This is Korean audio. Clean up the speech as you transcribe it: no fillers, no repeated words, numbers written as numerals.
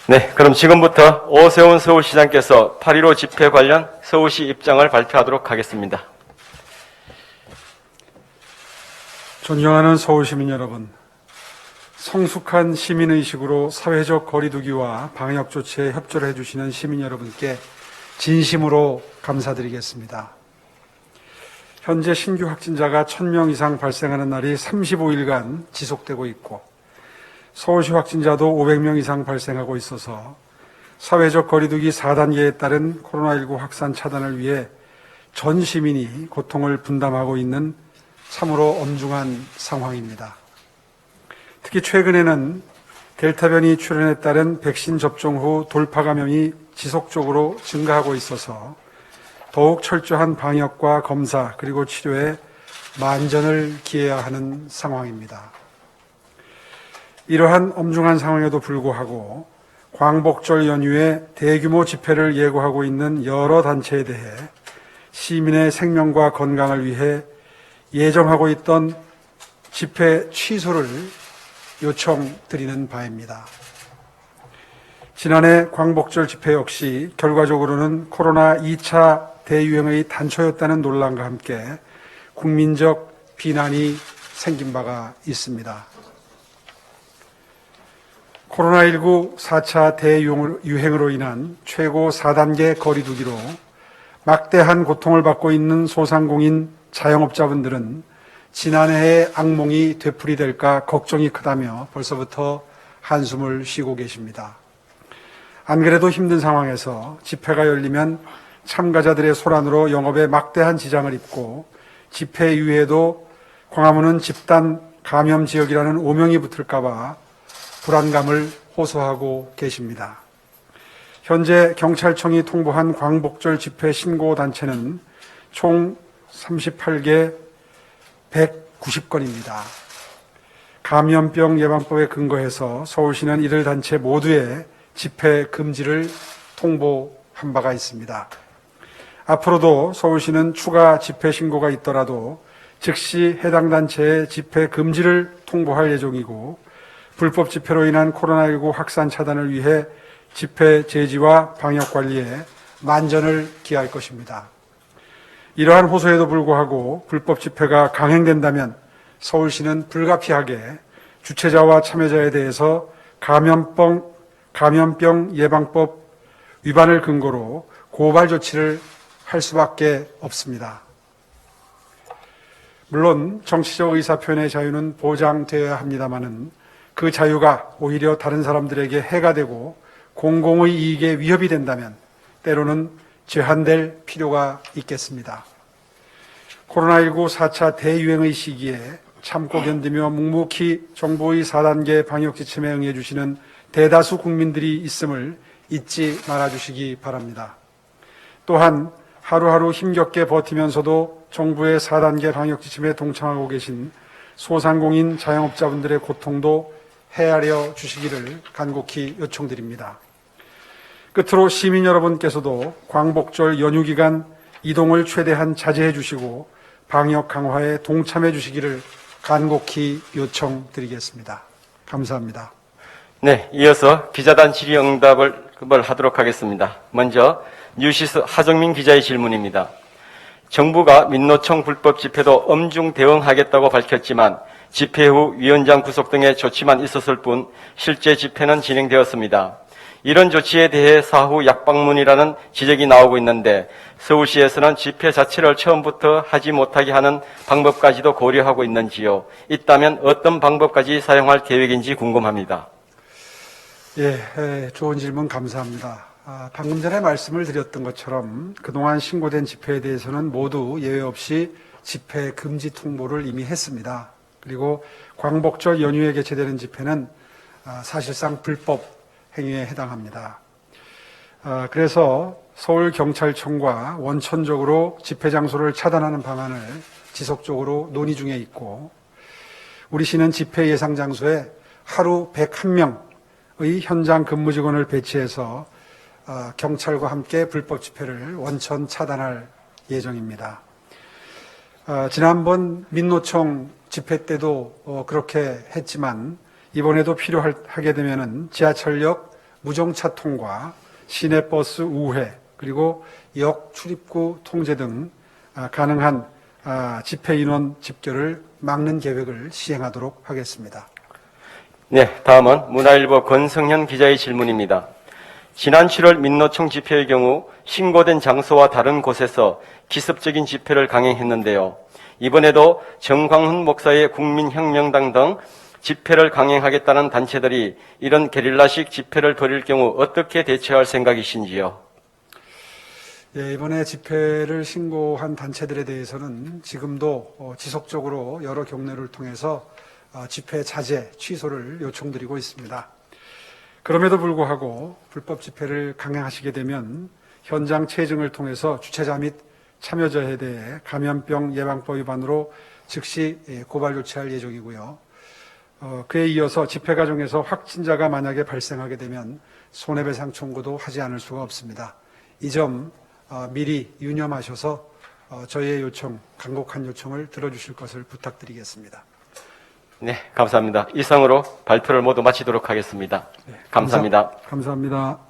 네, 그럼 지금부터 오세훈 서울시장께서 8.15 집회 관련 서울시 입장을 발표하도록 하겠습니다. 존경하는 서울시민 여러분, 성숙한 시민의식으로 사회적 거리두기와 방역 조치에 협조를 해주시는 시민 여러분께 진심으로 감사드리겠습니다. 현재 신규 확진자가 1,000명 이상 발생하는 날이 35일간 지속되고 있고 서울시 확진자도 500명 이상 발생하고 있어서 사회적 거리두기 4단계에 따른 코로나19 확산 차단을 위해 전 시민이 고통을 분담하고 있는 참으로 엄중한 상황입니다. 특히 최근에는 델타 변이 출현에 따른 백신 접종 후 돌파 감염이 지속적으로 증가하고 있어서 더욱 철저한 방역과 검사 그리고 치료에 만전을 기해야 하는 상황입니다. 이러한 엄중한 상황에도 불구하고 광복절 연휴에 대규모 집회를 예고하고 있는 여러 단체에 대해 시민의 생명과 건강을 위해 예정하고 있던 집회 취소를 요청드리는 바입니다. 지난해 광복절 집회 역시 결과적으로는 코로나 2차 대유행의 단초였다는 논란과 함께 국민적 비난이 생긴 바가 있습니다. 코로나19 4차 대유행으로 인한 최고 4단계 거리두기로 막대한 고통을 받고 있는 소상공인 자영업자분들은 지난해의 악몽이 되풀이될까 걱정이 크다며 벌써부터 한숨을 쉬고 계십니다. 안 그래도 힘든 상황에서 집회가 열리면 참가자들의 소란으로 영업에 막대한 지장을 입고 집회 이후에도 광화문은 집단 감염 지역이라는 오명이 붙을까 봐 불안감을 호소하고 계십니다. 현재 경찰청이 통보한 광복절 집회 신고 단체는 총 38개 190건입니다. 감염병 예방법에 근거해서 서울시는 이들 단체 모두의 집회 금지를 통보한 바가 있습니다. 앞으로도 서울시는 추가 집회 신고가 있더라도 즉시 해당 단체의 집회 금지를 통보할 예정이고 불법 집회로 인한 코로나19 확산 차단을 위해 집회 제지와 방역 관리에 만전을 기할 것입니다. 이러한 호소에도 불구하고 불법 집회가 강행된다면 서울시는 불가피하게 주최자와 참여자에 대해서 감염병 예방법 위반을 근거로 고발 조치를 할 수밖에 없습니다. 물론 정치적 의사표현의 자유는 보장되어야 합니다마는 그 자유가 오히려 다른 사람들에게 해가 되고 공공의 이익에 위협이 된다면 때로는 제한될 필요가 있겠습니다. 코로나19 4차 대유행의 시기에 참고 견디며 묵묵히 정부의 4단계 방역지침에 응해 주시는 대다수 국민들이 있음을 잊지 말아주시기 바랍니다. 또한 하루하루 힘겹게 버티면서도 정부의 4단계 방역지침에 동참하고 계신 소상공인 자영업자분들의 고통도 헤아려 주시기를 간곡히 요청드립니다. 끝으로 시민 여러분께서도 광복절 연휴 기간 이동을 최대한 자제해 주시고 방역 강화에 동참해 주시기를 간곡히 요청드리겠습니다. 감사합니다. 네, 이어서 기자단 질의응답을 하도록 하겠습니다. 먼저 뉴시스 하정민 기자의 질문입니다. 정부가 민노총 불법 집회도 엄중 대응하겠다고 밝혔지만 집회 후 위원장 구속 등의 조치만 있었을 뿐 실제 집회는 진행되었습니다. 이런 조치에 대해 사후 약방문이라는 지적이 나오고 있는데 서울시에서는 집회 자체를 처음부터 하지 못하게 하는 방법까지도 고려하고 있는지요? 있다면 어떤 방법까지 사용할 계획인지 궁금합니다. 예, 좋은 질문 감사합니다. 방금 전에 말씀을 드렸던 것처럼 그동안 신고된 집회에 대해서는 모두 예외 없이 집회 금지 통보를 이미 했습니다. 그리고 광복절 연휴에 개최되는 집회는 사실상 불법 행위에 해당합니다. 그래서 서울경찰청과 원천적으로 집회 장소를 차단하는 방안을 지속적으로 논의 중에 있고 우리 시는 집회 예상 장소에 하루 101명의 현장 근무 직원을 배치해서 경찰과 함께 불법 집회를 원천 차단할 예정입니다. 지난번 민노총 집회 때도 그렇게 했지만 이번에도 필요하게 되면은 지하철역 무정차 통과, 시내버스 우회, 그리고 역 출입구 통제 등 가능한 집회 인원 집결을 막는 계획을 시행하도록 하겠습니다. 네, 다음은 문화일보 권성현 기자의 질문입니다. 지난 7월 민노총 집회의 경우 신고된 장소와 다른 곳에서 기습적인 집회를 강행했는데요. 이번에도 정광훈 목사의 국민혁명당 등 집회를 강행하겠다는 단체들이 이런 게릴라식 집회를 벌일 경우 어떻게 대처할 생각이신지요? 예, 이번에 집회를 신고한 단체들에 대해서는 지금도 지속적으로 여러 경로를 통해서 집회 자제, 취소를 요청드리고 있습니다. 그럼에도 불구하고 불법 집회를 강행하시게 되면 현장 체증을 통해서 주최자 및 참여자에 대해 감염병 예방법 위반으로 즉시 고발 조치할 예정이고요. 그에 이어서 집회 과정에서 확진자가 만약에 발생하게 되면 손해배상 청구도 하지 않을 수가 없습니다. 이 점 미리 유념하셔서 저희의 요청, 간곡한 요청을 들어주실 것을 부탁드리겠습니다. 네, 감사합니다. 이상으로 발표를 모두 마치도록 하겠습니다. 감사합니다. 감사합니다.